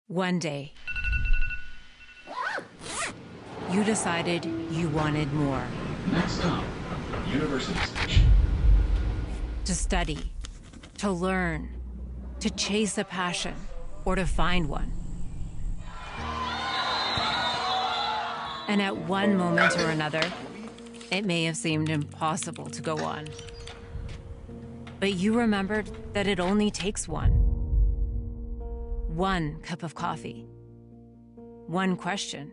One day, you decided you wanted more. Next stop, University Station. To study, to learn, to chase a passion, or to find one. And at one moment or another, it may have seemed impossible to go on. But you remembered that it only takes one. One cup of coffee. One question.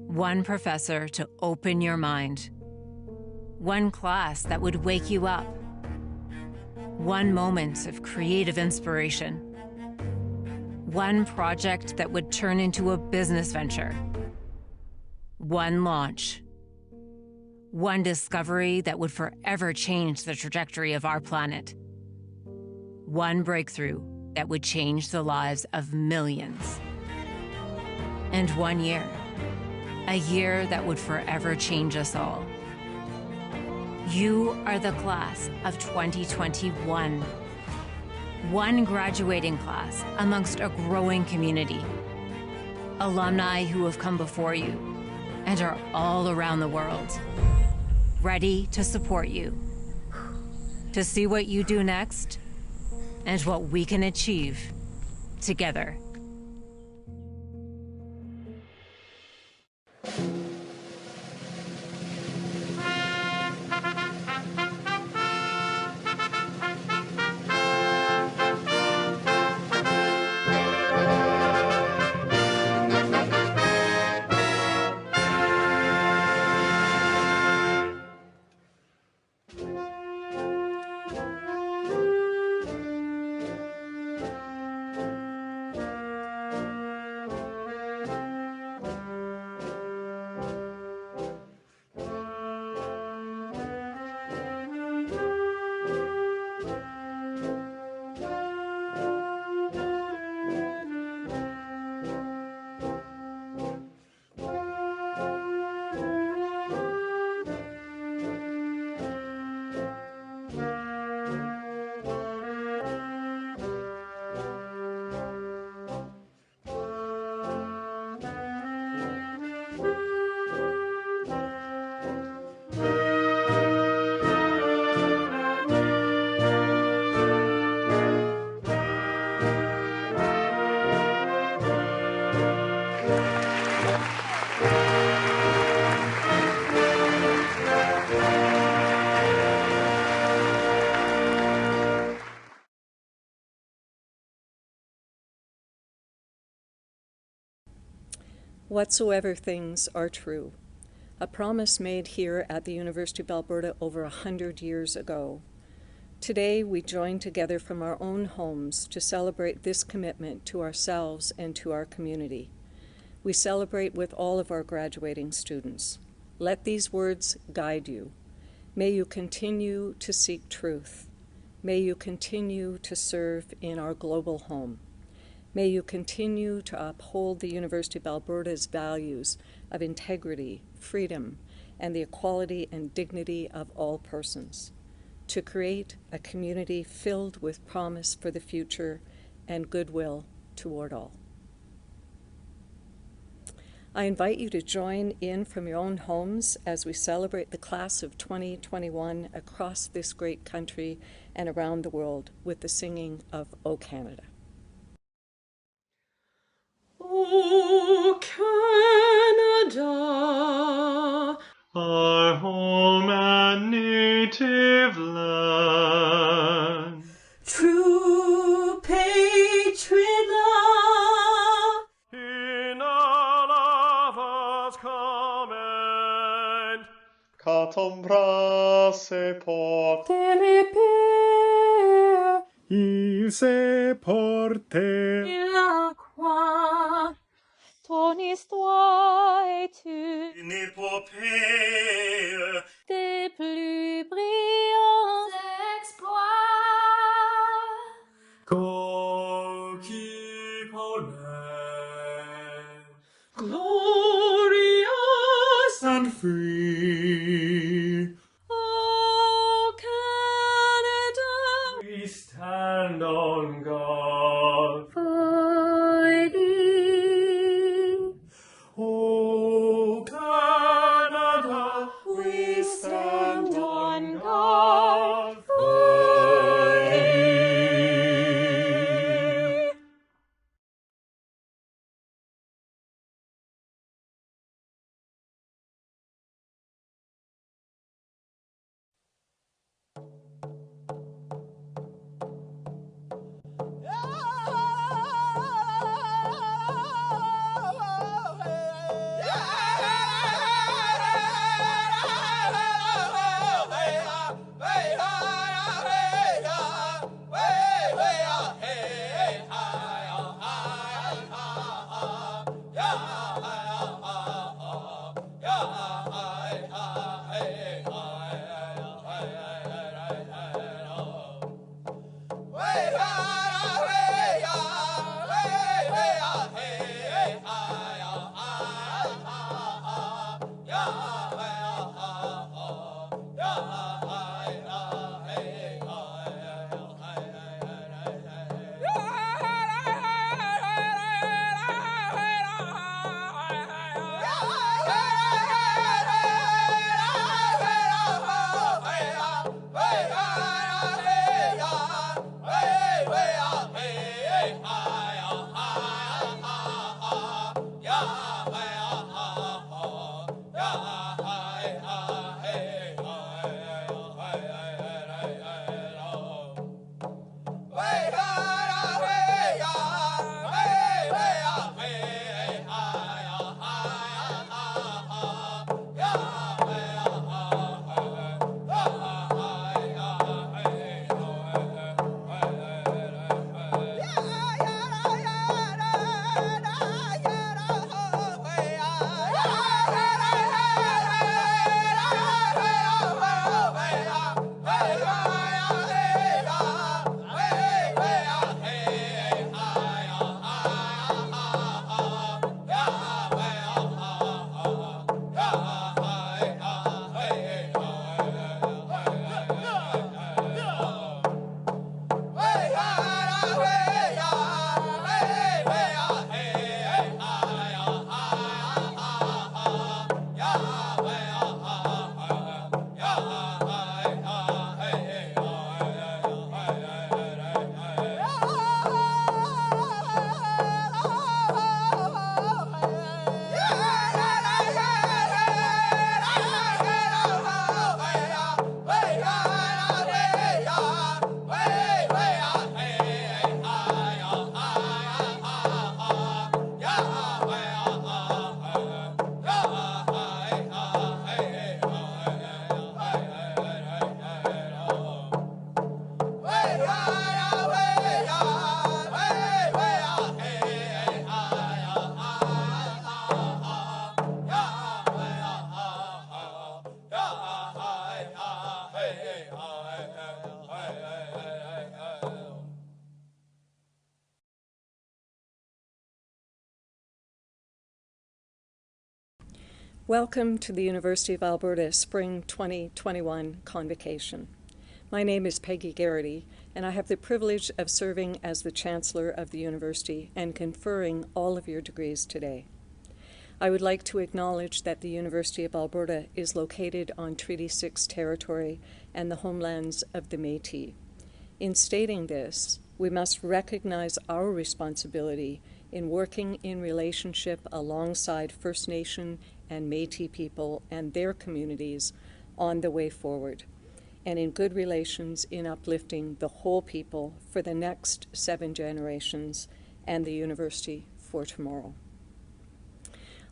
One professor to open your mind. One class that would wake you up. One moment of creative inspiration. One project that would turn into a business venture. One launch. One discovery that would forever change the trajectory of our planet. One breakthrough that would change the lives of millions. And 1 year, a year that would forever change us all. You are the class of 2021. One graduating class amongst a growing community. Alumni who have come before you and are all around the world, ready to support you, to see what you do next and what we can achieve together. Whatsoever things are true, a promise made here at the University of Alberta over 100 years ago. Today, we join together from our own homes to celebrate this commitment to ourselves and to our community. We celebrate with all of our graduating students. Let these words guide you. May you continue to seek truth. May you continue to serve in our global home. May you continue to uphold the University of Alberta's values of integrity, freedom, and the equality and dignity of all persons, to create a community filled with promise for the future and goodwill toward all. I invite you to join in from your own homes as we celebrate the class of 2021 across this great country and around the world with the singing of O Canada. O Canada, our home and native land, true patriot love, in all of us comment, catombrase porte, il se porte, la croix, ton histoire est une épopée des plus brillants exploits qui connaît, glorious and free. O Canada, We stand on guard for Welcome to the University of Alberta Spring 2021 Convocation. My name is Peggy Garrity, and I have the privilege of serving as the Chancellor of the University and conferring all of your degrees today. I would like to acknowledge that the University of Alberta is located on Treaty 6 territory and the homelands of the Métis. In stating this, we must recognize our responsibility in working in relationship alongside First Nation and Métis people and their communities on the way forward, and in good relations in uplifting the whole people for the next 7 generations and the university for tomorrow.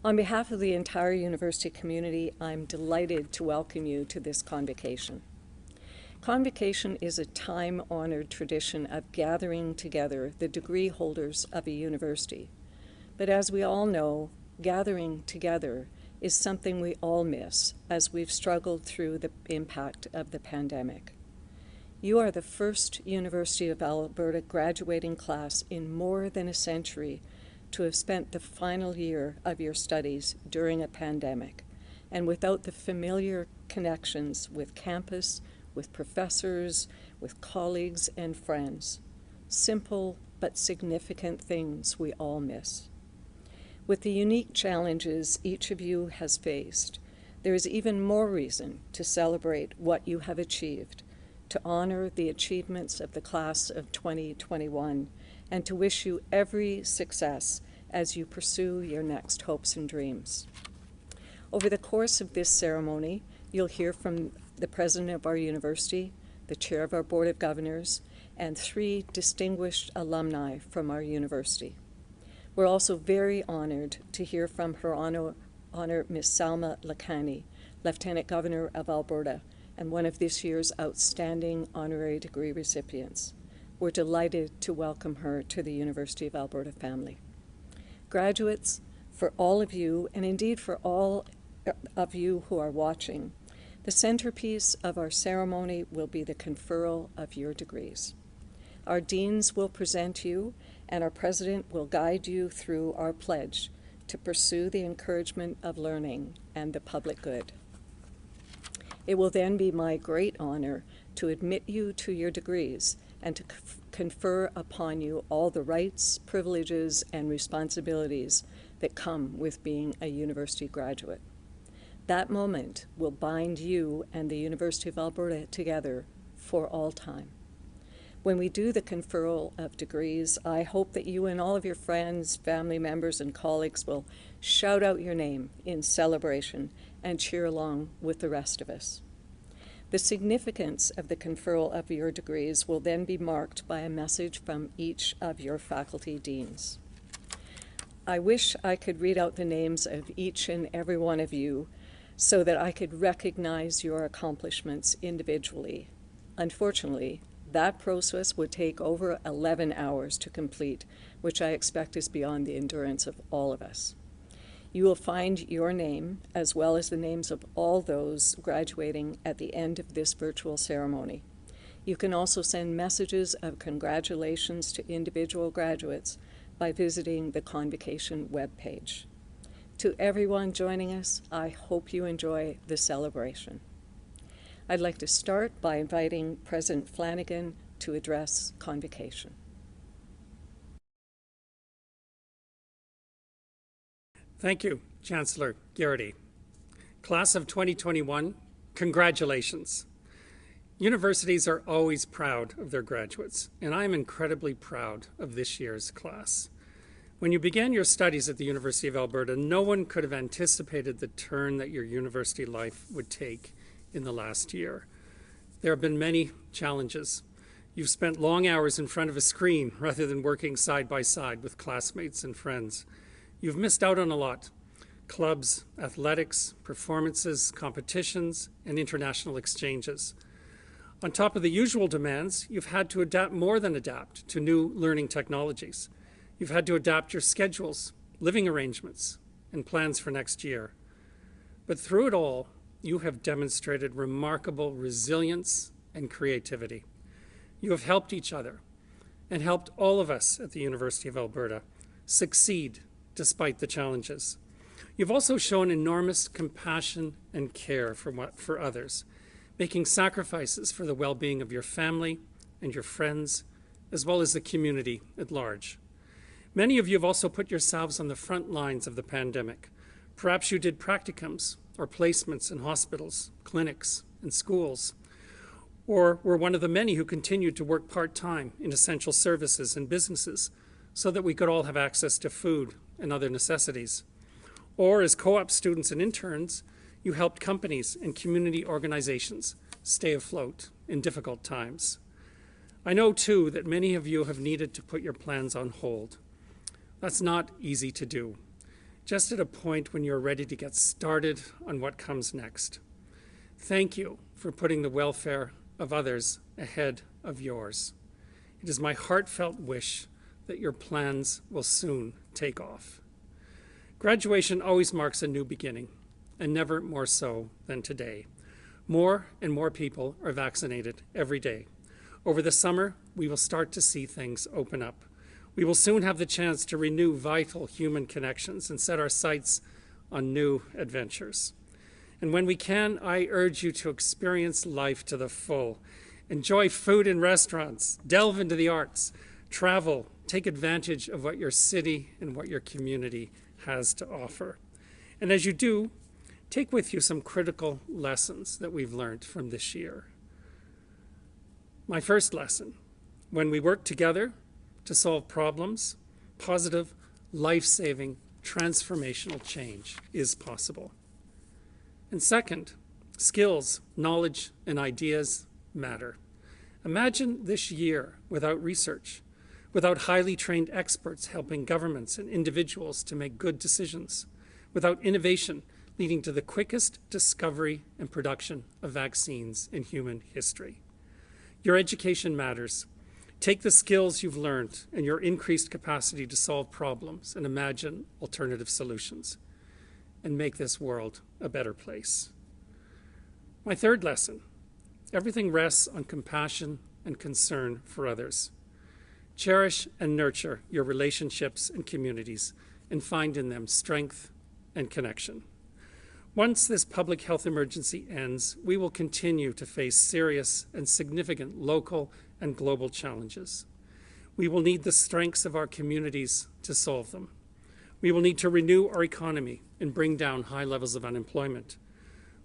On behalf of the entire university community, I'm delighted to welcome you to this convocation. Convocation is a time-honored tradition of gathering together the degree holders of a university. But as we all know, gathering together is something we all miss as we've struggled through the impact of the pandemic. You are the first University of Alberta graduating class in more than a century to have spent the final year of your studies during a pandemic, and without the familiar connections with campus, with professors, with colleagues and friends. Simple but significant things we all miss. With the unique challenges each of you has faced, there is even more reason to celebrate what you have achieved, to honor the achievements of the class of 2021, and to wish you every success as you pursue your next hopes and dreams. Over the course of this ceremony, you'll hear from the president of our university, the chair of our board of governors, and 3 distinguished alumni from our university. We're also very honored to hear from Her Honor Ms. Salma Lakhani, Lieutenant Governor of Alberta, and one of this year's outstanding honorary degree recipients. We're delighted to welcome her to the University of Alberta family. Graduates, for all of you, and indeed for all of you who are watching, the centerpiece of our ceremony will be the conferral of your degrees. Our deans will present you, and our president will guide you through our pledge to pursue the encouragement of learning and the public good. It will then be my great honor to admit you to your degrees and to confer upon you all the rights, privileges, and responsibilities that come with being a university graduate. That moment will bind you and the University of Alberta together for all time. When we do the conferral of degrees, I hope that you and all of your friends, family members, and colleagues will shout out your name in celebration and cheer along with the rest of us. The significance of the conferral of your degrees will then be marked by a message from each of your faculty deans. I wish I could read out the names of each and every one of you so that I could recognize your accomplishments individually. Unfortunately, that process would take over 11 hours to complete, which I expect is beyond the endurance of all of us. You will find your name, as well as the names of all those graduating at the end of this virtual ceremony. You can also send messages of congratulations to individual graduates by visiting the Convocation webpage. To everyone joining us, I hope you enjoy the celebration. I'd like to start by inviting President Flanagan to address Convocation. Thank you, Chancellor Garrity. Class of 2021, congratulations. Universities are always proud of their graduates, and I am incredibly proud of this year's class. When you began your studies at the University of Alberta, no one could have anticipated the turn that your university life would take in the last year. There have been many challenges. You've spent long hours in front of a screen rather than working side by side with classmates and friends. You've missed out on a lot: clubs, athletics, performances, competitions, and international exchanges. On top of the usual demands, you've had to adapt more than adapt to new learning technologies. You've had to adapt your schedules, living arrangements, and plans for next year. But through it all, you have demonstrated remarkable resilience and creativity. You have helped each other and helped all of us at the University of Alberta succeed despite the challenges. You've also shown enormous compassion and care for others, making sacrifices for the well-being of your family and your friends, as well as the community at large. Many of you have also put yourselves on the front lines of the pandemic. Perhaps you did practicums or placements in hospitals, clinics, and schools, or were one of the many who continued to work part-time in essential services and businesses so that we could all have access to food and other necessities. Or as co-op students and interns, you helped companies and community organizations stay afloat in difficult times. I know, too, that many of you have needed to put your plans on hold. That's not easy to do, just at a point when you're ready to get started on what comes next. Thank you for putting the welfare of others ahead of yours. It is my heartfelt wish that your plans will soon take off. Graduation always marks a new beginning, and never more so than today. More and more people are vaccinated every day. Over the summer, we will start to see things open up. We will soon have the chance to renew vital human connections and set our sights on new adventures. And when we can, I urge you to experience life to the full. Enjoy food in restaurants, delve into the arts, travel, take advantage of what your city and what your community has to offer. And as you do, take with you some critical lessons that we've learned from this year. My first lesson: when we work together to solve problems, positive, life-saving, transformational change is possible. And second, skills, knowledge, and ideas matter. Imagine this year without research, without highly trained experts helping governments and individuals to make good decisions, without innovation leading to the quickest discovery and production of vaccines in human history. Your education matters. Take the skills you've learned and your increased capacity to solve problems and imagine alternative solutions, and make this world a better place. My third lesson: everything rests on compassion and concern for others. Cherish and nurture your relationships and communities and find in them strength and connection. Once this public health emergency ends, we will continue to face serious and significant local and global challenges. We will need the strengths of our communities to solve them. We will need to renew our economy and bring down high levels of unemployment.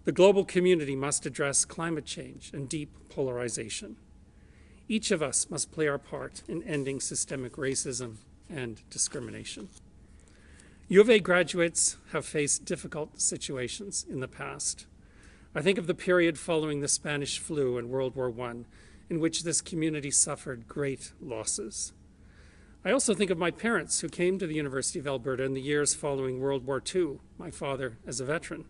The global community must address climate change and deep polarization. Each of us must play our part in ending systemic racism and discrimination. U of A graduates have faced difficult situations in the past. I think of the period following the Spanish flu and World War I, in which this community suffered great losses. I also think of my parents who came to the University of Alberta in the years following World War II, my father as a veteran.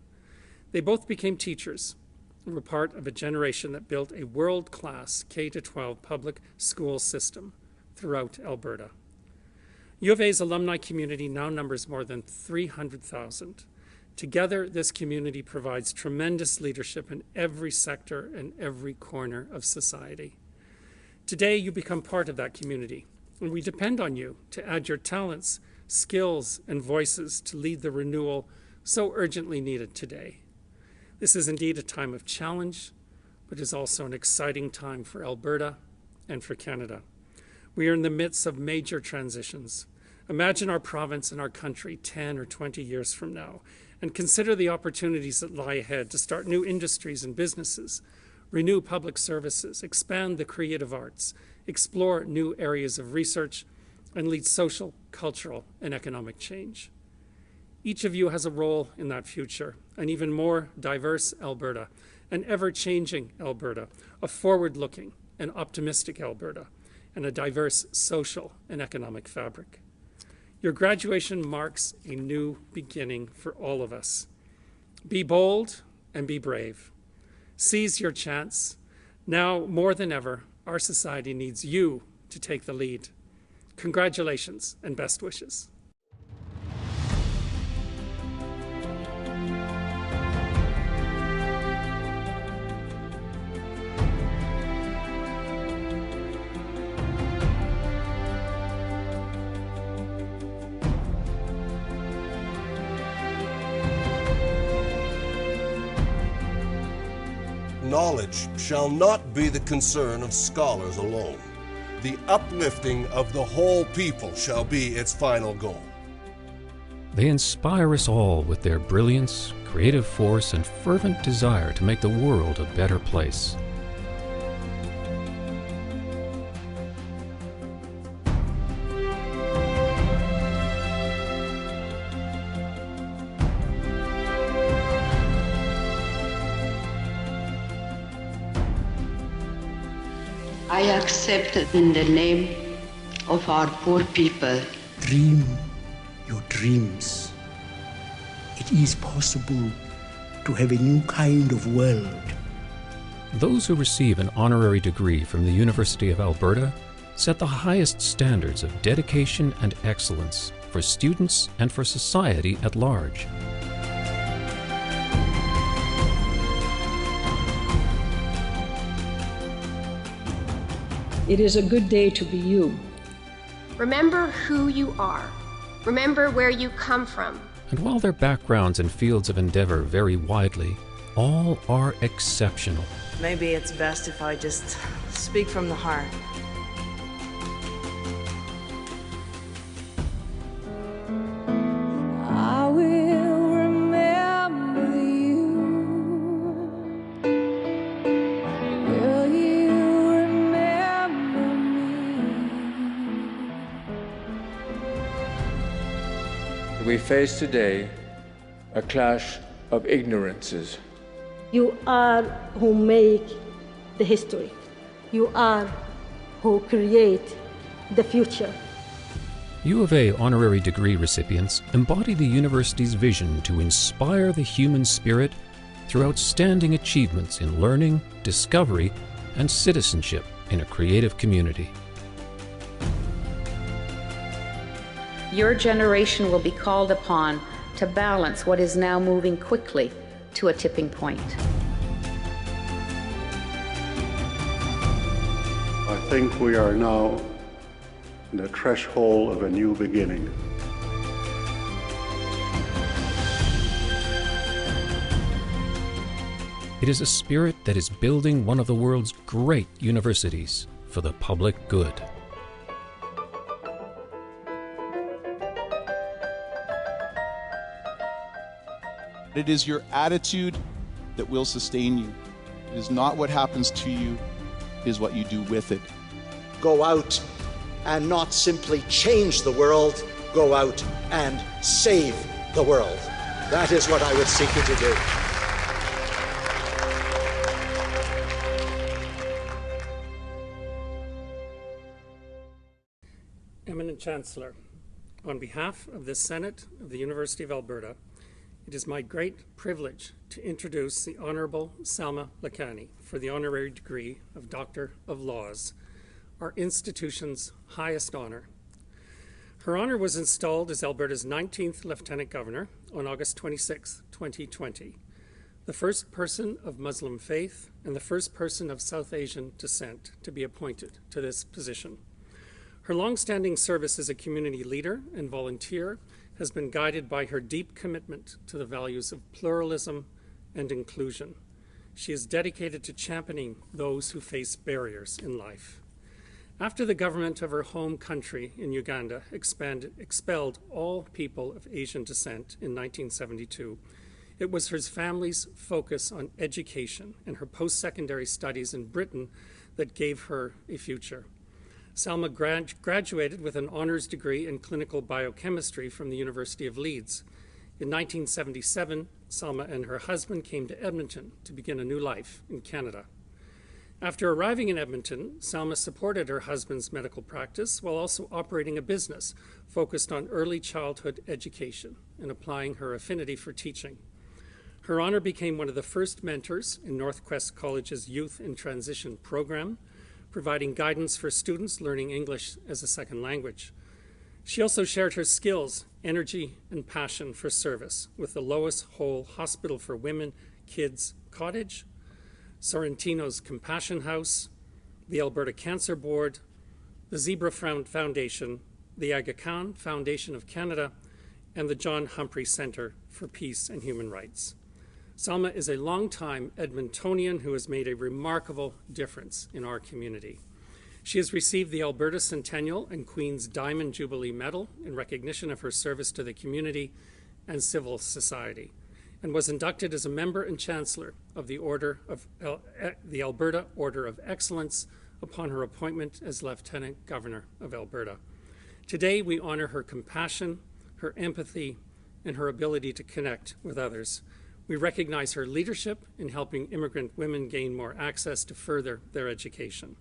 They both became teachers and were part of a generation that built a world-class K-12 public school system throughout Alberta. U of A's alumni community now numbers more than 300,000. Together, this community provides tremendous leadership in every sector and every corner of society. Today, you become part of that community, and we depend on you to add your talents, skills, and voices to lead the renewal so urgently needed today. This is indeed a time of challenge, but is also an exciting time for Alberta and for Canada. We are in the midst of major transitions. Imagine our province and our country 10 or 20 years from now, and consider the opportunities that lie ahead to start new industries and businesses, renew public services, expand the creative arts, explore new areas of research, and lead social, cultural, and economic change. Each of you has a role in that future, an even more diverse Alberta, an ever-changing Alberta, a forward-looking and optimistic Alberta, and a diverse social and economic fabric. Your graduation marks a new beginning for all of us. Be bold and be brave. Seize your chance. Now, more than ever, our society needs you to take the lead. Congratulations and best wishes. Knowledge shall not be the concern of scholars alone. The uplifting of the whole people shall be its final goal. They inspire us all with their brilliance, creative force, and fervent desire to make the world a better place. I accept in the name of our poor people. Dream your dreams. It is possible to have a new kind of world. Those who receive an honorary degree from the University of Alberta set the highest standards of dedication and excellence for students and for society at large. It is a good day to be you. Remember who you are. Remember where you come from. And while their backgrounds and fields of endeavor vary widely, all are exceptional. Maybe it's best if I just speak from the heart. I will remember you. Will you remember me? We face today a clash of ignorances. You are who make the history. You are who create the future. U of A honorary degree recipients embody the university's vision to inspire the human spirit through outstanding achievements in learning, discovery, and citizenship in a creative community. Your generation will be called upon to balance what is now moving quickly to a tipping point. I think we are now and the threshold of a new beginning. It is a spirit that is building one of the world's great universities for the public good. It is your attitude that will sustain you. It is not what happens to you, it is what you do with it. Go out and not simply change the world, go out and save the world. That is what I would seek you to do. Eminent Chancellor, on behalf of the Senate of the University of Alberta, it is my great privilege to introduce the Honourable Salma Lakhani for the honorary degree of Doctor of Laws, our institution's highest honour. Her honour was installed as Alberta's 19th Lieutenant Governor on August 26, 2020, the first person of Muslim faith and the first person of South Asian descent to be appointed to this position. Her long-standing service as a community leader and volunteer has been guided by her deep commitment to the values of pluralism and inclusion. She is dedicated to championing those who face barriers in life. After the government of her home country in Uganda expelled all people of Asian descent in 1972, it was her family's focus on education and her post-secondary studies in Britain that gave her a future. Salma graduated with an honours degree in clinical biochemistry from the University of Leeds. In 1977, Salma and her husband came to Edmonton to begin a new life in Canada. After arriving in Edmonton, Salma supported her husband's medical practice while also operating a business focused on early childhood education and applying her affinity for teaching. Her honour became one of the first mentors in Northwest College's Youth in Transition program, providing guidance for students learning English as a second language. She also shared her skills, energy, and passion for service with the Lois Hole Hospital for Women, Kids Cottage, Sorrentino's Compassion House, the Alberta Cancer Board, the Zebra Foundation, the Aga Khan Foundation of Canada, and the John Humphrey Centre for Peace and Human Rights. Salma is a longtime Edmontonian who has made a remarkable difference in our community. She has received the Alberta Centennial and Queen's Diamond Jubilee Medal in recognition of her service to the community and civil society, and was inducted as a member and chancellor of the Alberta Order of Excellence upon her appointment as Lieutenant Governor of Alberta. Today, we honor her compassion, her empathy, and her ability to connect with others. We recognize her leadership in helping immigrant women gain more access to further their education.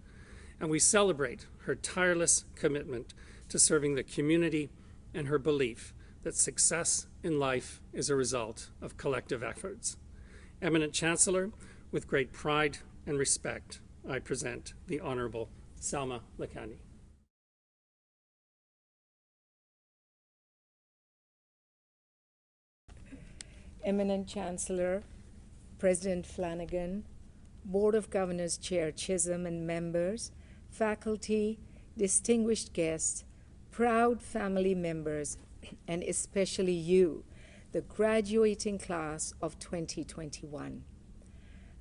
And we celebrate her tireless commitment to serving the community and her belief that success in life is a result of collective efforts. Eminent Chancellor, with great pride and respect, I present the Honourable Salma Lakhani. Eminent Chancellor, President Flanagan, Board of Governors Chair Chisholm and members, faculty, distinguished guests, proud family members, and especially you, the graduating class of 2021.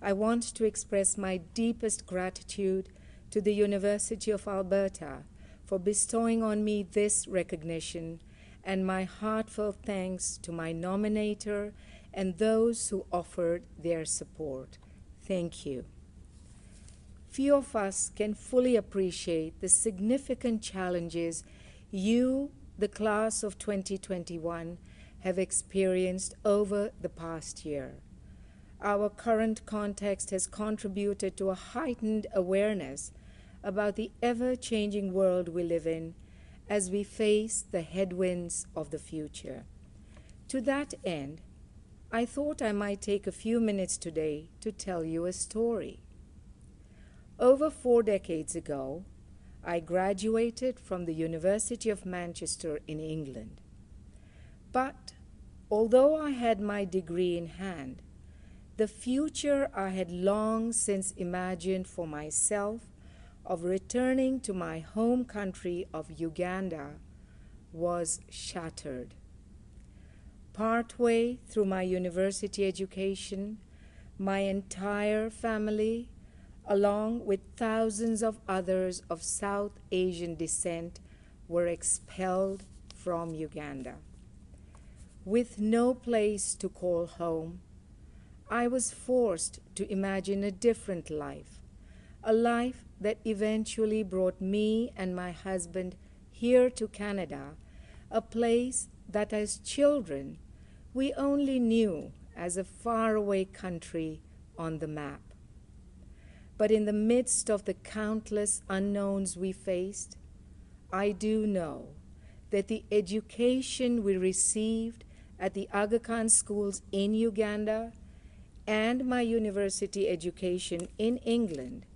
I want to express my deepest gratitude to the University of Alberta for bestowing on me this recognition, and my heartfelt thanks to my nominator and those who offered their support. Thank you. Few of us can fully appreciate the significant challenges you, the class of 2021, have experienced over the past year. Our current context has contributed to a heightened awareness about the ever-changing world we live in as we face the headwinds of the future. To that end, I thought I might take a few minutes today to tell you a story. Over 4 decades ago, I graduated from the University of Manchester in England. But although I had my degree in hand, the future I had long since imagined for myself of returning to my home country of Uganda was shattered. Partway through my university education, my entire family, along with thousands of others of South Asian descent, were expelled from Uganda. With no place to call home, I was forced to imagine a different life, a life that eventually brought me and my husband here to Canada, a place that as children we only knew as a faraway country on the map. But in the midst of the countless unknowns we faced, I do know that the education we received at the Aga Khan schools in Uganda and my university education in England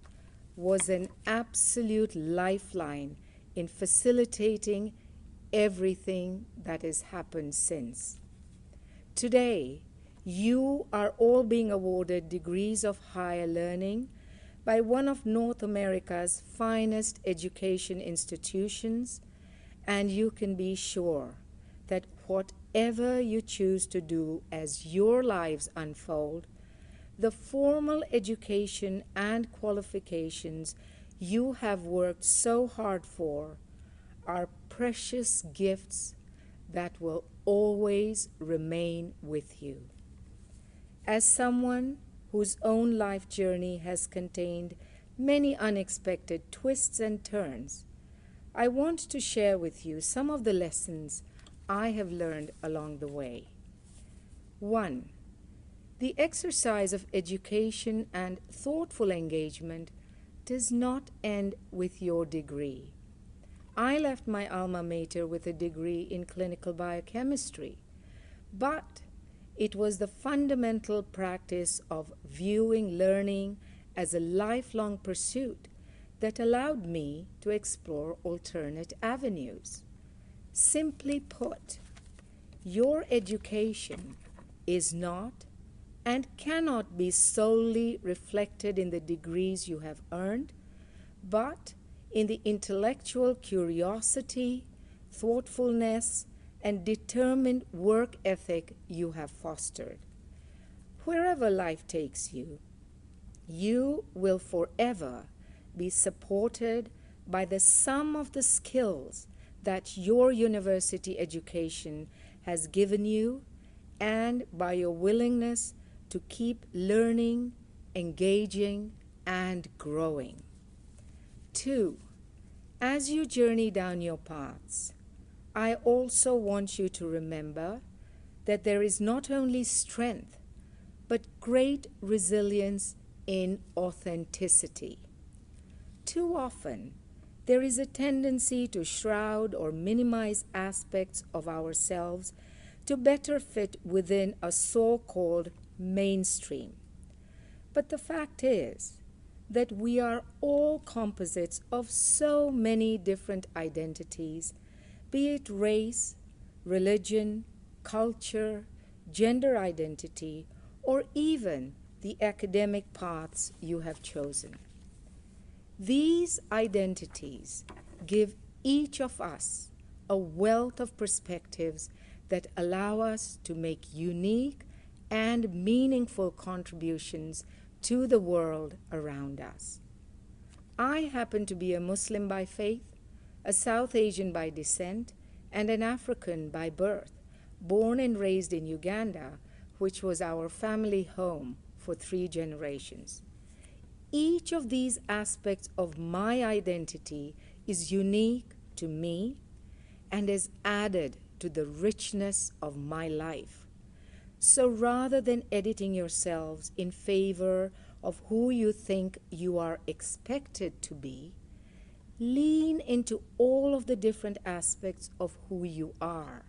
was an absolute lifeline in facilitating everything that has happened since. Today, you are all being awarded degrees of higher learning by one of North America's finest education institutions, and you can be sure that whatever you choose to do as your lives unfold, the formal education and qualifications you have worked so hard for are precious gifts that will always remain with you. As someone whose own life journey has contained many unexpected twists and turns, I want to share with you some of the lessons I have learned along the way. 1. The exercise of education and thoughtful engagement does not end with your degree. I left my alma mater with a degree in clinical biochemistry, but it was the fundamental practice of viewing learning as a lifelong pursuit that allowed me to explore alternate avenues. Simply put, your education is not and cannot be solely reflected in the degrees you have earned, but in the intellectual curiosity, thoughtfulness, and determined work ethic you have fostered. Wherever life takes you, you will forever be supported by the sum of the skills that your university education has given you and by your willingness to keep learning, engaging, and growing. 2. As you journey down your paths, I also want you to remember that there is not only strength, but great resilience in authenticity. Too often, there is a tendency to shroud or minimize aspects of ourselves to better fit within a so-called mainstream. But the fact is that we are all composites of so many different identities, be it race, religion, culture, gender identity, or even the academic paths you have chosen. These identities give each of us a wealth of perspectives that allow us to make unique and meaningful contributions to the world around us. I happen to be a Muslim by faith, a South Asian by descent, and an African by birth, born and raised in Uganda, which was our family home for 3 generations. Each of these aspects of my identity is unique to me and is added to the richness of my life. So rather than editing yourselves in favor of who you think you are expected to be, lean into all of the different aspects of who you are,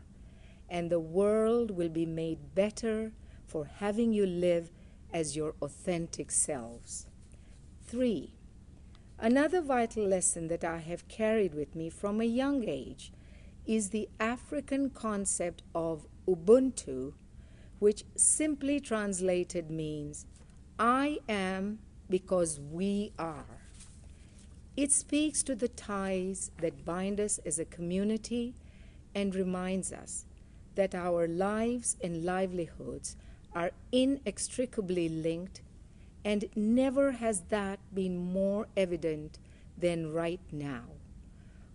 and the world will be made better for having you live as your authentic selves. 3. Another vital lesson that I have carried with me from a young age is the African concept of Ubuntu, which simply translated means, I am because we are. It speaks to the ties that bind us as a community and reminds us that our lives and livelihoods are inextricably linked, and never has that been more evident than right now.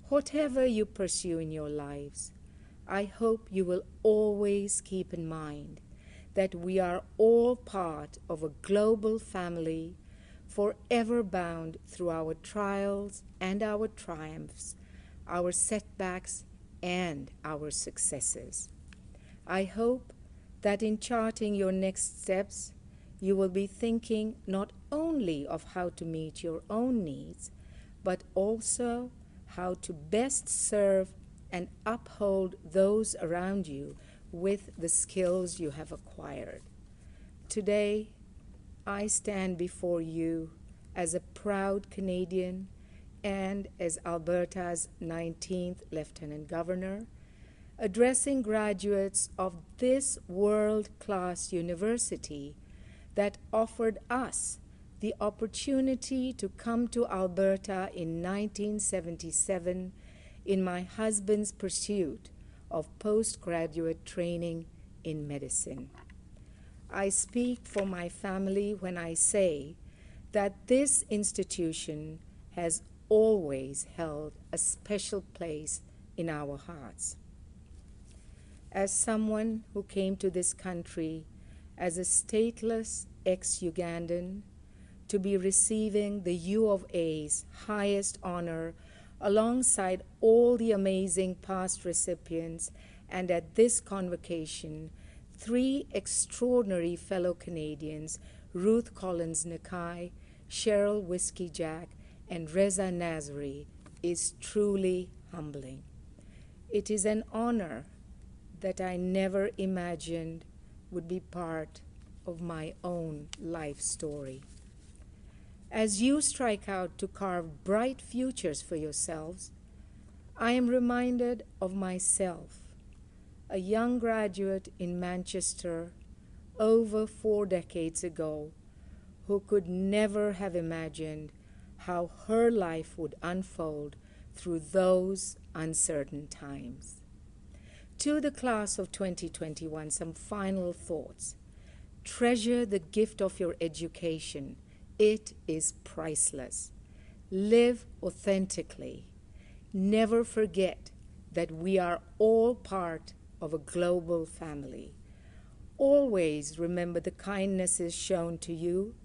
Whatever you pursue in your lives, I hope you will always keep in mind that we are all part of a global family, forever bound through our trials and our triumphs, our setbacks and our successes. I hope that in charting your next steps, you will be thinking not only of how to meet your own needs, but also how to best serve and uphold those around you with the skills you have acquired. Today, I stand before you as a proud Canadian and as Alberta's 19th Lieutenant Governor, addressing graduates of this world-class university that offered us the opportunity to come to Alberta in 1977 in my husband's pursuit of postgraduate training in medicine. I speak for my family when I say that this institution has always held a special place in our hearts. As someone who came to this country as a stateless ex-Ugandan, to be receiving the U of A's highest honor alongside all the amazing past recipients, and at this convocation, 3 extraordinary fellow Canadians, Ruth Collins Nakai, Cheryl Whiskey Jack, and Reza Nazari, is truly humbling. It is an honor that I never imagined would be part of my own life story. As you strike out to carve bright futures for yourselves, I am reminded of myself, a young graduate in Manchester over 4 decades ago, who could never have imagined how her life would unfold through those uncertain times. To the class of 2021, some final thoughts. Treasure the gift of your education. It is priceless. Live authentically. Never forget that we are all part of a global family. Always remember the kindnesses shown to you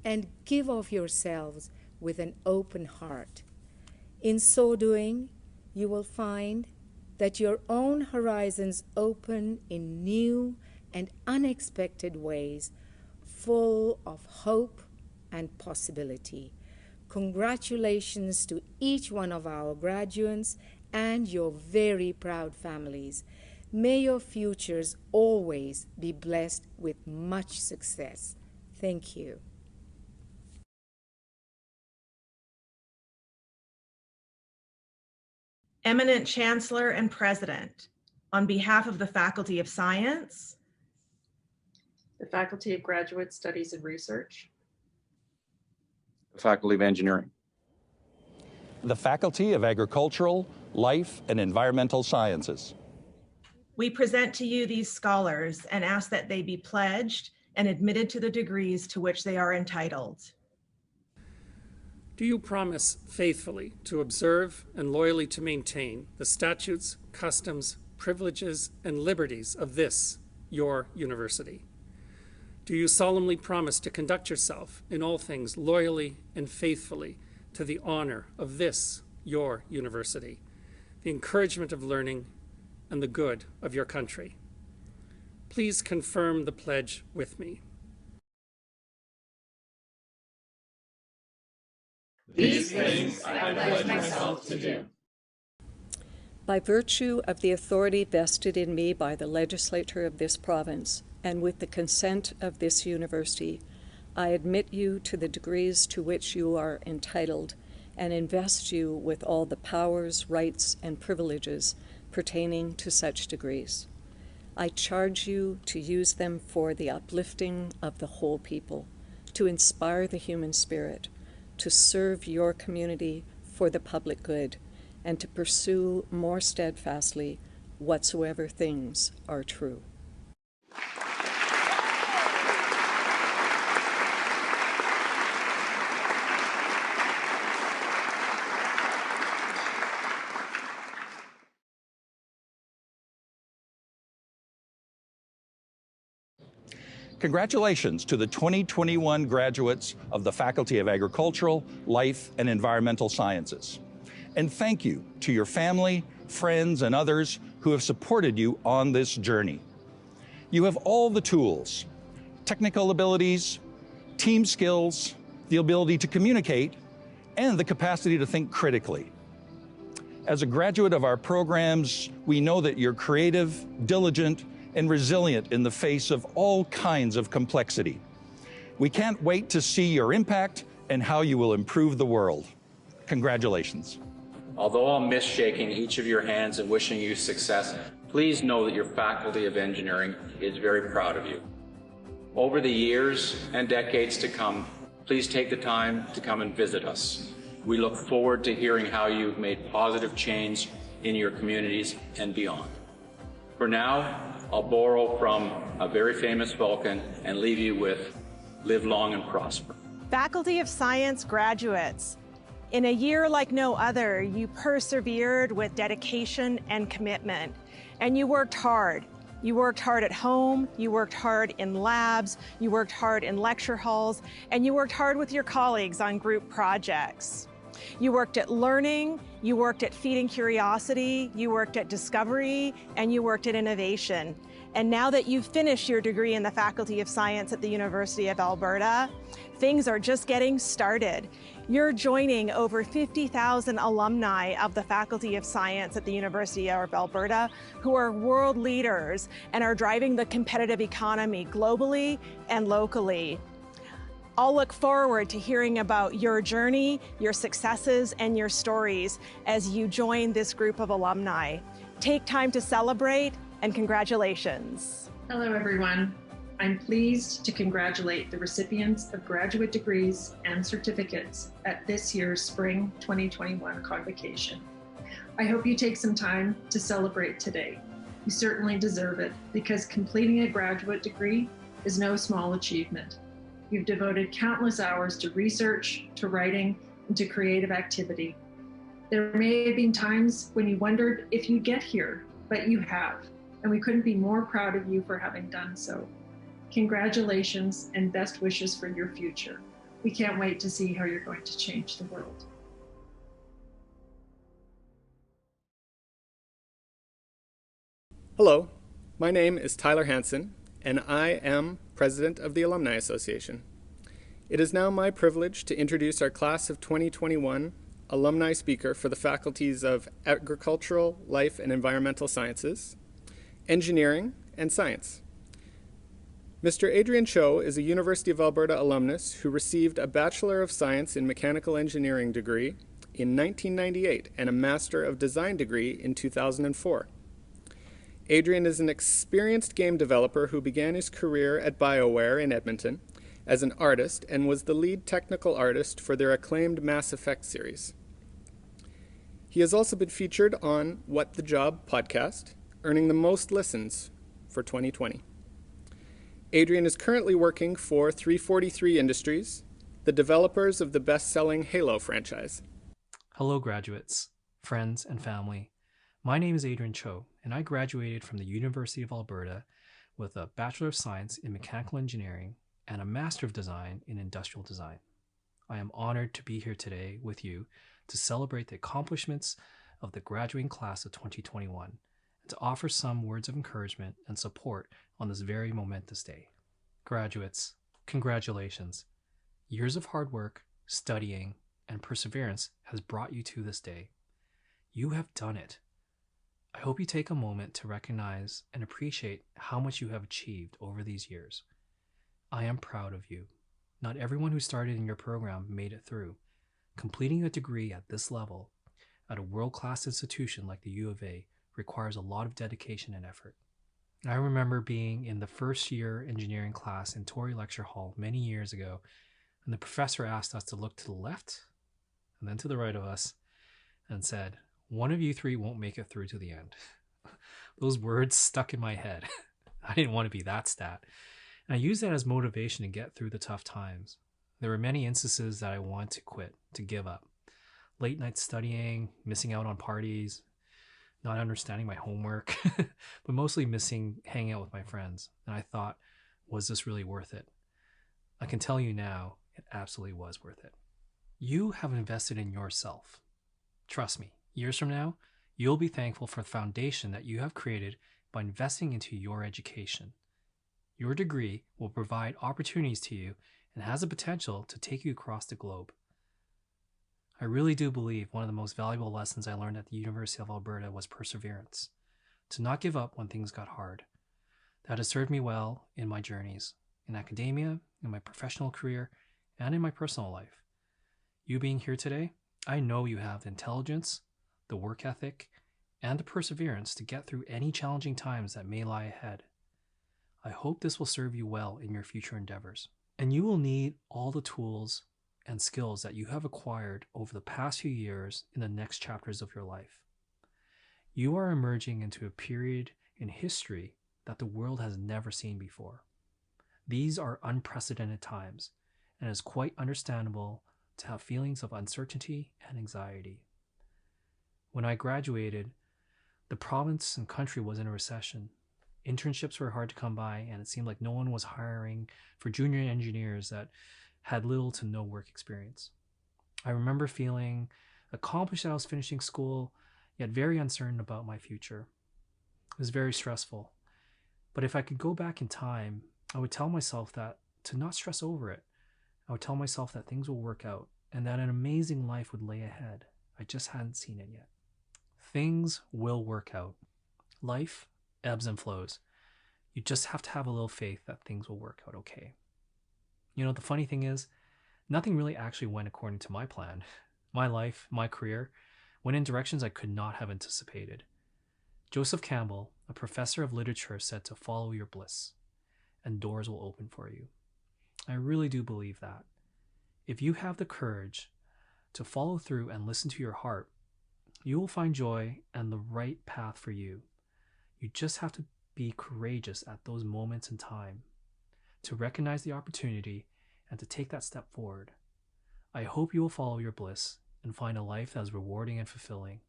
and give of yourselves with an open heart. In so doing, you will find that your own horizons open in new and unexpected ways, full of hope and possibility. Congratulations to each one of our graduates and your very proud families. May your futures always be blessed with much success. Thank you. Eminent Chancellor and President, on behalf of the Faculty of Science, the Faculty of Graduate Studies and Research, the Faculty of Engineering, the Faculty of Agricultural, Life, and Environmental Sciences, we present to you these scholars and ask that they be pledged and admitted to the degrees to which they are entitled. Do you promise faithfully to observe and loyally to maintain the statutes, customs, privileges, and liberties of this, your university? Do you solemnly promise to conduct yourself in all things loyally and faithfully to the honor of this, your university, the encouragement of learning, and the good of your country? Please confirm the pledge with me. These things I pledge myself to do. By virtue of the authority vested in me by the legislature of this province, and with the consent of this university, I admit you to the degrees to which you are entitled and invest you with all the powers, rights, and privileges pertaining to such degrees. I charge you to use them for the uplifting of the whole people, to inspire the human spirit, to serve your community for the public good, and to pursue more steadfastly whatsoever things are true. Congratulations to the 2021 graduates of the Faculty of Agricultural, Life, and Environmental Sciences. And thank you to your family, friends, and others who have supported you on this journey. You have all the tools, technical abilities, team skills, the ability to communicate, and the capacity to think critically. As a graduate of our programs, we know that you're creative, diligent, and resilient in the face of all kinds of complexity. We can't wait to see your impact and how you will improve the world. Congratulations. Although I'll miss shaking each of your hands and wishing you success, please know that your Faculty of Engineering is very proud of you. Over the years and decades to come, please take the time to come and visit us. We look forward to hearing how you've made positive change in your communities and beyond. For now, I'll borrow from a very famous Vulcan and leave you with, live long and prosper. Faculty of Science graduates, in a year like no other, you persevered with dedication and commitment, and you worked hard. You worked hard at home, you worked hard in labs, you worked hard in lecture halls, and you worked hard with your colleagues on group projects. You worked at learning, you worked at feeding curiosity, you worked at discovery, and you worked at innovation. And now that you've finished your degree in the Faculty of Science at the University of Alberta, things are just getting started. You're joining over 50,000 alumni of the Faculty of Science at the University of Alberta who are world leaders and are driving the competitive economy globally and locally. I'll look forward to hearing about your journey, your successes, and your stories as you join this group of alumni. Take time to celebrate, and congratulations. Hello, everyone. I'm pleased to congratulate the recipients of graduate degrees and certificates at this year's Spring 2021 Convocation. I hope you take some time to celebrate today. You certainly deserve it, because completing a graduate degree is no small achievement. You've devoted countless hours to research, to writing, and to creative activity. There may have been times when you wondered if you'd get here, but you have, and we couldn't be more proud of you for having done so. Congratulations and best wishes for your future. We can't wait to see how you're going to change the world. Hello, my name is Tyler Hansen, and I am President of the Alumni Association. It is now my privilege to introduce our class of 2021 alumni speaker for the faculties of Agricultural, Life and Environmental Sciences, Engineering, and Science. Mr. Adrian Cho is a University of Alberta alumnus who received a Bachelor of Science in Mechanical Engineering degree in 1998 and a Master of Design degree in 2004. Adrian is an experienced game developer who began his career at BioWare in Edmonton as an artist and was the lead technical artist for their acclaimed Mass Effect series. He has also been featured on What the Job podcast, earning the most listens for 2020. Adrian is currently working for 343 Industries, the developers of the best-selling Halo franchise. Hello, graduates, friends, and family. My name is Adrian Cho, and I graduated from the University of Alberta with a Bachelor of Science in Mechanical Engineering and a Master of Design in Industrial Design. I am honored to be here today with you to celebrate the accomplishments of the graduating class of 2021 and to offer some words of encouragement and support on this very momentous day. Graduates, congratulations. Years of hard work, studying, and perseverance has brought you to this day. You have done it. I hope you take a moment to recognize and appreciate how much you have achieved over these years. I am proud of you. Not everyone who started in your program made it through. Completing a degree at this level, at a world-class institution like the U of A, requires a lot of dedication and effort. I remember being in the first year engineering class in Torrey Lecture Hall many years ago, and the professor asked us to look to the left and then to the right of us and said, "One of you three won't make it through to the end." Those words stuck in my head. I didn't want to be that stat. And I used that as motivation to get through the tough times. There were many instances that I wanted to quit, to give up. Late night studying, missing out on parties, not understanding my homework, but mostly missing hanging out with my friends. And I thought, was this really worth it? I can tell you now, it absolutely was worth it. You have invested in yourself. Trust me, years from now, you'll be thankful for the foundation that you have created by investing into your education. Your degree will provide opportunities to you and has the potential to take you across the globe. I really do believe one of the most valuable lessons I learned at the University of Alberta was perseverance, to not give up when things got hard. That has served me well in my journeys, in academia, in my professional career, and in my personal life. You being here today, I know you have the intelligence, the work ethic, and the perseverance to get through any challenging times that may lie ahead. I hope this will serve you well in your future endeavors. And you will need all the tools and skills that you have acquired over the past few years in the next chapters of your life. You are emerging into a period in history that the world has never seen before. These are unprecedented times, and it is quite understandable to have feelings of uncertainty and anxiety. When I graduated, the province and country was in a recession. Internships were hard to come by, and it seemed like no one was hiring for junior engineers that had little to no work experience. I remember feeling accomplished that I was finishing school, yet very uncertain about my future. It was very stressful. But if I could go back in time, I would tell myself that to not stress over it. I would tell myself that things will work out and that an amazing life would lay ahead. I just hadn't seen it yet. Things will work out. Life ebbs and flows. You just have to have a little faith that things will work out okay. You know, the funny thing is, nothing really actually went according to my plan. My life, my career, went in directions I could not have anticipated. Joseph Campbell, a professor of literature, said to follow your bliss, and doors will open for you. I really do believe that. If you have the courage to follow through and listen to your heart, you will find joy and the right path for you. You just have to be courageous at those moments in time, to recognize the opportunity and to take that step forward. I hope you will follow your bliss and find a life that is rewarding and fulfilling.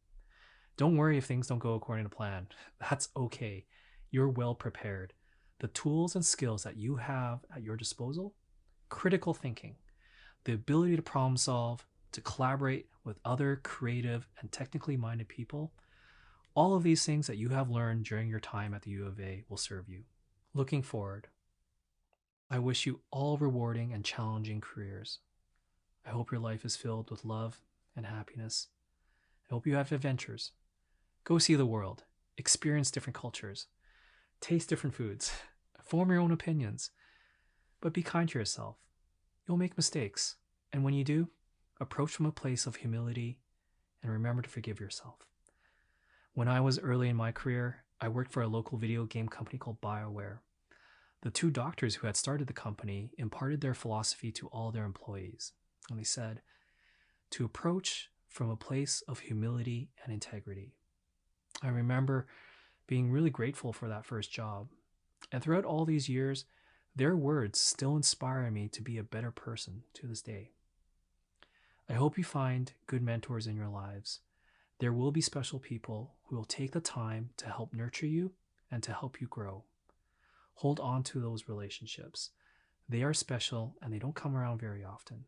Don't worry if things don't go according to plan. That's okay. You're well prepared. The tools and skills that you have at your disposal, critical thinking, the ability to problem solve, to collaborate with other creative and technically minded people, all of these things that you have learned during your time at the U of A will serve you. Looking forward, I wish you all rewarding and challenging careers. I hope your life is filled with love and happiness. I hope you have adventures. Go see the world, experience different cultures, taste different foods, form your own opinions, but be kind to yourself. You'll make mistakes, and when you do, approach from a place of humility and remember to forgive yourself. When I was early in my career, I worked for a local video game company called BioWare. The two doctors who had started the company imparted their philosophy to all their employees, and they said to approach from a place of humility and integrity. I remember being really grateful for that first job, and throughout all these years, their words still inspire me to be a better person to this day. I hope you find good mentors in your lives. There will be special people who will take the time to help nurture you and to help you grow. Hold on to those relationships. They are special and they don't come around very often.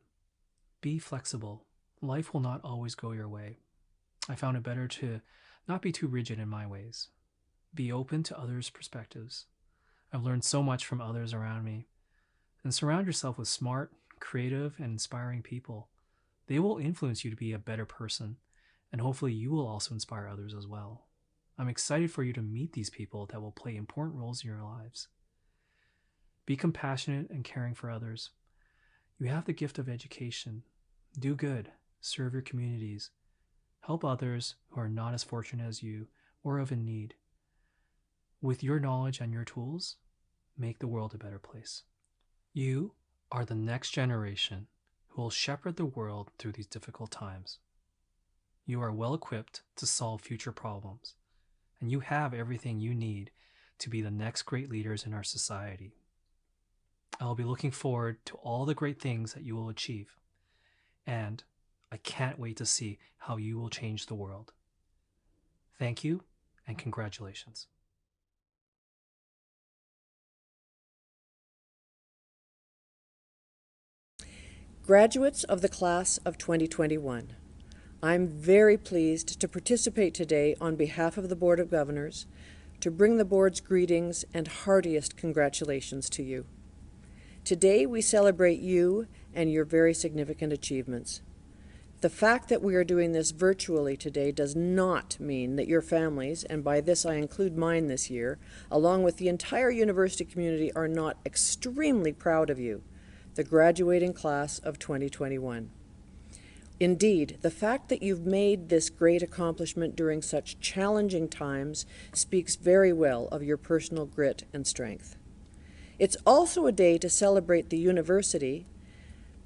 Be flexible. Life will not always go your way. I found it better to not be too rigid in my ways. Be open to others' perspectives. I've learned so much from others around me. And surround yourself with smart, creative, and inspiring people. They will influence you to be a better person, and hopefully you will also inspire others as well. I'm excited for you to meet these people that will play important roles in your lives. Be compassionate and caring for others. You have the gift of education. Do good. Serve your communities. Help others who are not as fortunate as you or of in need. With your knowledge and your tools, make the world a better place. You are the next generation who will shepherd the world through these difficult times. You are well equipped to solve future problems, and you have everything you need to be the next great leaders in our society. I will be looking forward to all the great things that you will achieve, and I can't wait to see how you will change the world. Thank you, and congratulations. Graduates of the class of 2021, I'm very pleased to participate today on behalf of the Board of Governors to bring the Board's greetings and heartiest congratulations to you. Today we celebrate you and your very significant achievements. The fact that we are doing this virtually today does not mean that your families, and by this I include mine this year, along with the entire university community, are not extremely proud of you, the graduating class of 2021. Indeed, the fact that you've made this great accomplishment during such challenging times speaks very well of your personal grit and strength. It's also a day to celebrate the university,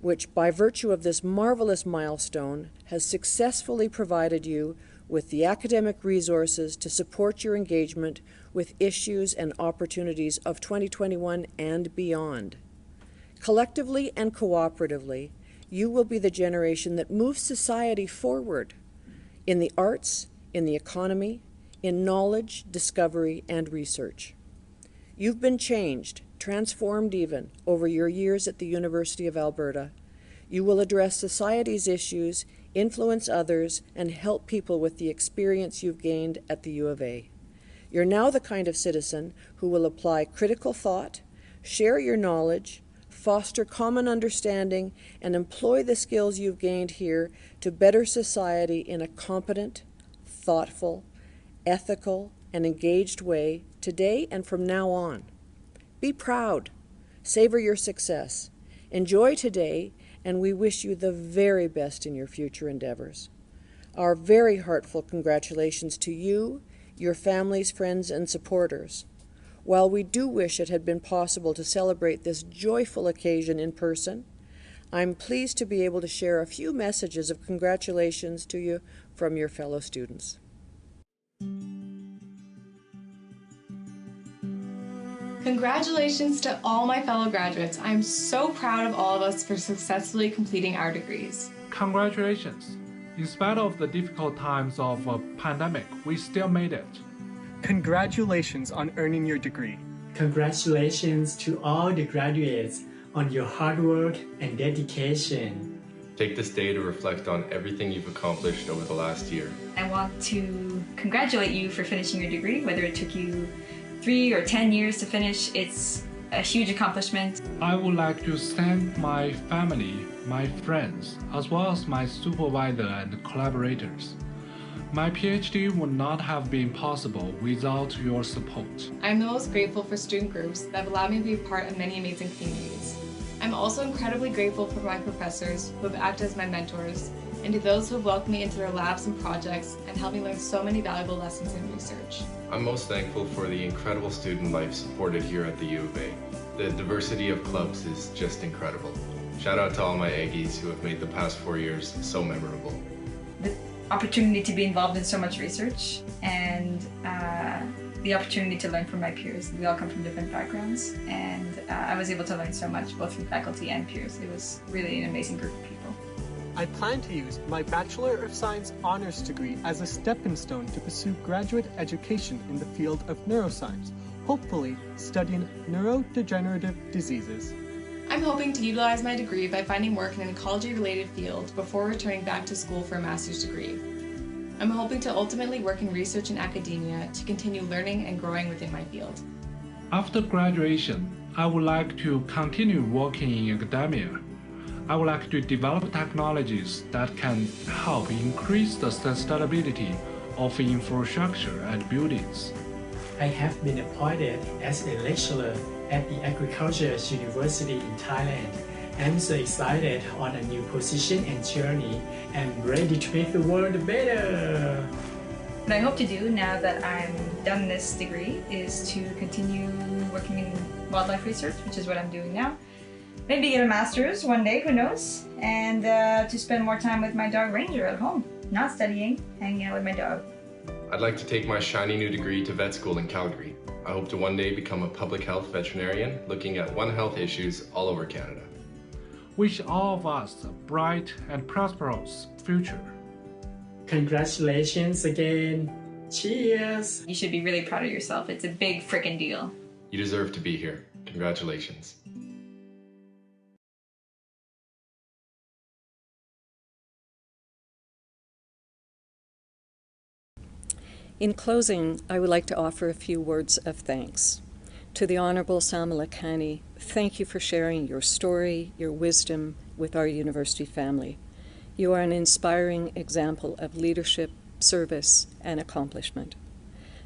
which by virtue of this marvelous milestone has successfully provided you with the academic resources to support your engagement with issues and opportunities of 2021 and beyond. Collectively and cooperatively, you will be the generation that moves society forward in the arts, in the economy, in knowledge, discovery, and research. You've been changed, transformed even, over your years at the University of Alberta. You will address society's issues, influence others, and help people with the experience you've gained at the U of A. You're now the kind of citizen who will apply critical thought, share your knowledge, foster common understanding, and employ the skills you've gained here to better society in a competent, thoughtful, ethical, and engaged way today and from now on. Be proud. Savor your success. Enjoy today, and we wish you the very best in your future endeavors. Our very heartfelt congratulations to you, your families, friends, and supporters. While we do wish it had been possible to celebrate this joyful occasion in person, I'm pleased to be able to share a few messages of congratulations to you from your fellow students. Congratulations to all my fellow graduates. I'm so proud of all of us for successfully completing our degrees. Congratulations. In spite of the difficult times of a pandemic, we still made it. Congratulations on earning your degree. Congratulations to all the graduates on your hard work and dedication. Take this day to reflect on everything you've accomplished over the last year. I want to congratulate you for finishing your degree, whether it took you 3 or 10 years to finish. It's a huge accomplishment. I would like to thank my family, my friends, as well as my supervisor and collaborators. My PhD would not have been possible without your support. I'm the most grateful for student groups that have allowed me to be a part of many amazing communities. I'm also incredibly grateful for my professors who have acted as my mentors, and to those who have welcomed me into their labs and projects and helped me learn so many valuable lessons in research. I'm most thankful for the incredible student life supported here at the U of A. The diversity of clubs is just incredible. Shout out to all my Aggies who have made the past 4 years so memorable. The opportunity to be involved in so much research and the opportunity to learn from my peers. We all come from different backgrounds, and I was able to learn so much both from faculty and peers. It was really an amazing group of people. I plan to use my Bachelor of Science honors degree as a stepping stone to pursue graduate education in the field of neuroscience, hopefully studying neurodegenerative diseases. I'm hoping to utilize my degree by finding work in an ecology-related field before returning back to school for a master's degree. I'm hoping to ultimately work in research and academia to continue learning and growing within my field. After graduation, I would like to continue working in academia. I would like to develop technologies that can help increase the sustainability of infrastructure and buildings. I have been appointed as a lecturer at the Agricultural University in Thailand. I'm so excited on a new position and journey. I'm ready to make the world better. What I hope to do now that I'm done this degree is to continue working in wildlife research, which is what I'm doing now. Maybe get a master's one day, who knows? And to spend more time with my dog Ranger at home. not studying, hanging out with my dog. I'd like to take my shiny new degree to vet school in Calgary. I hope to one day become a public health veterinarian looking at One Health issues all over Canada. Wish all of us a bright and prosperous future. Congratulations again. Cheers. You should be really proud of yourself. It's a big frickin' deal. You deserve to be here. Congratulations. In closing, I would like to offer a few words of thanks. To the Honorable Sam Lakani, thank you for sharing your story, your wisdom with our university family. You are an inspiring example of leadership, service, and accomplishment.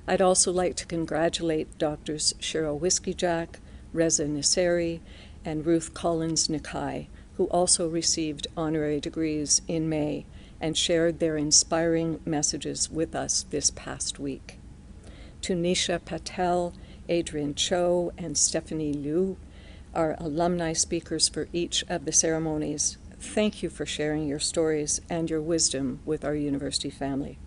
I'd also like to congratulate Drs. Cheryl Whiskey-Jack, Reza Nasseri, and Ruth Collins-Nakai, who also received honorary degrees in May and shared their inspiring messages with us this past week. To Nisha Patel, Adrian Cho, and Stephanie Liu, our alumni speakers for each of the ceremonies, thank you for sharing your stories and your wisdom with our university family.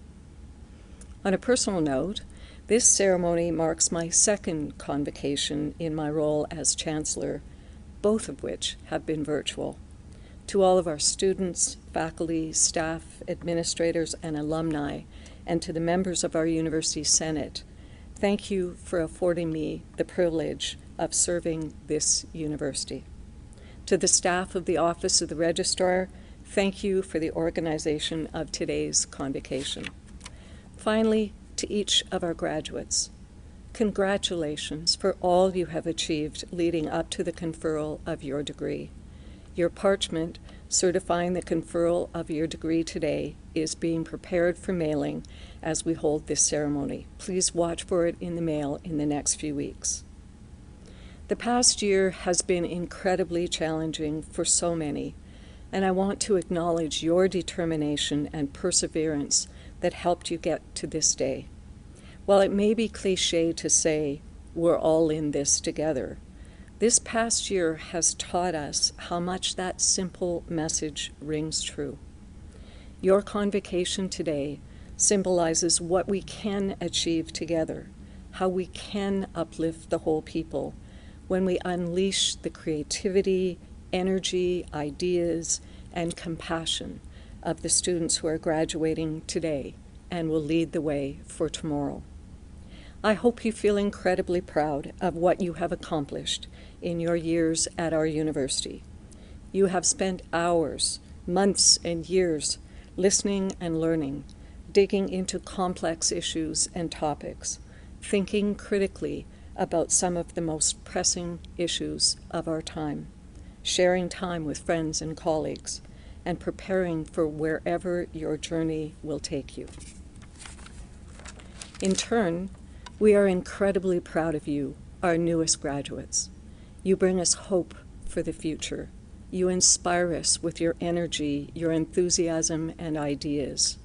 On a personal note, this ceremony marks my second convocation in my role as Chancellor, both of which have been virtual. To all of our students, faculty, staff, administrators, and alumni, and to the members of our University Senate, thank you for affording me the privilege of serving this university. To the staff of the Office of the Registrar, thank you for the organization of today's convocation. Finally, to each of our graduates, congratulations for all you have achieved leading up to the conferral of your degree. Your parchment certifying the conferral of your degree today is being prepared for mailing as we hold this ceremony. Please watch for it in the mail in the next few weeks. The past year has been incredibly challenging for so many, and I want to acknowledge your determination and perseverance that helped you get to this day. While it may be cliché to say, we're all in this together, this past year has taught us how much that simple message rings true. Your convocation today symbolizes what we can achieve together, how we can uplift the whole people when we unleash the creativity, energy, ideas, and compassion of the students who are graduating today and will lead the way for tomorrow. I hope you feel incredibly proud of what you have accomplished in your years at our university. You have spent hours, months, and years listening and learning, digging into complex issues and topics, thinking critically about some of the most pressing issues of our time, sharing time with friends and colleagues, and preparing for wherever your journey will take you. In turn, we are incredibly proud of you, our newest graduates. You bring us hope for the future. You inspire us with your energy, your enthusiasm, and ideas.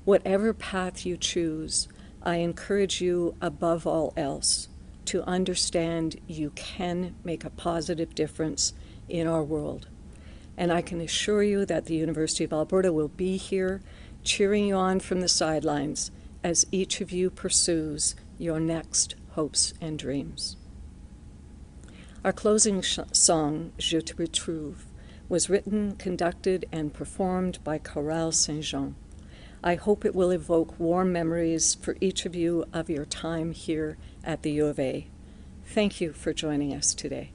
Whatever path you choose, I encourage you above all else to understand you can make a positive difference in our world. And I can assure you that the University of Alberta will be here cheering you on from the sidelines as each of you pursues your next hopes and dreams. Our closing song, Je te retrouve, was written, conducted, and performed by Chorale Saint-Jean. I hope it will evoke warm memories for each of you of your time here at the U of A. Thank you for joining us today.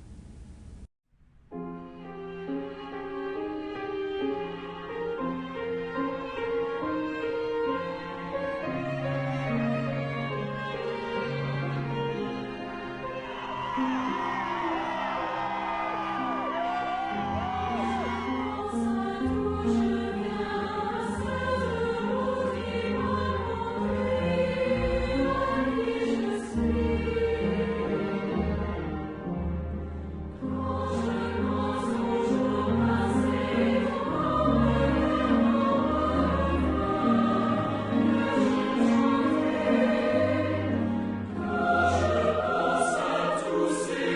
Sing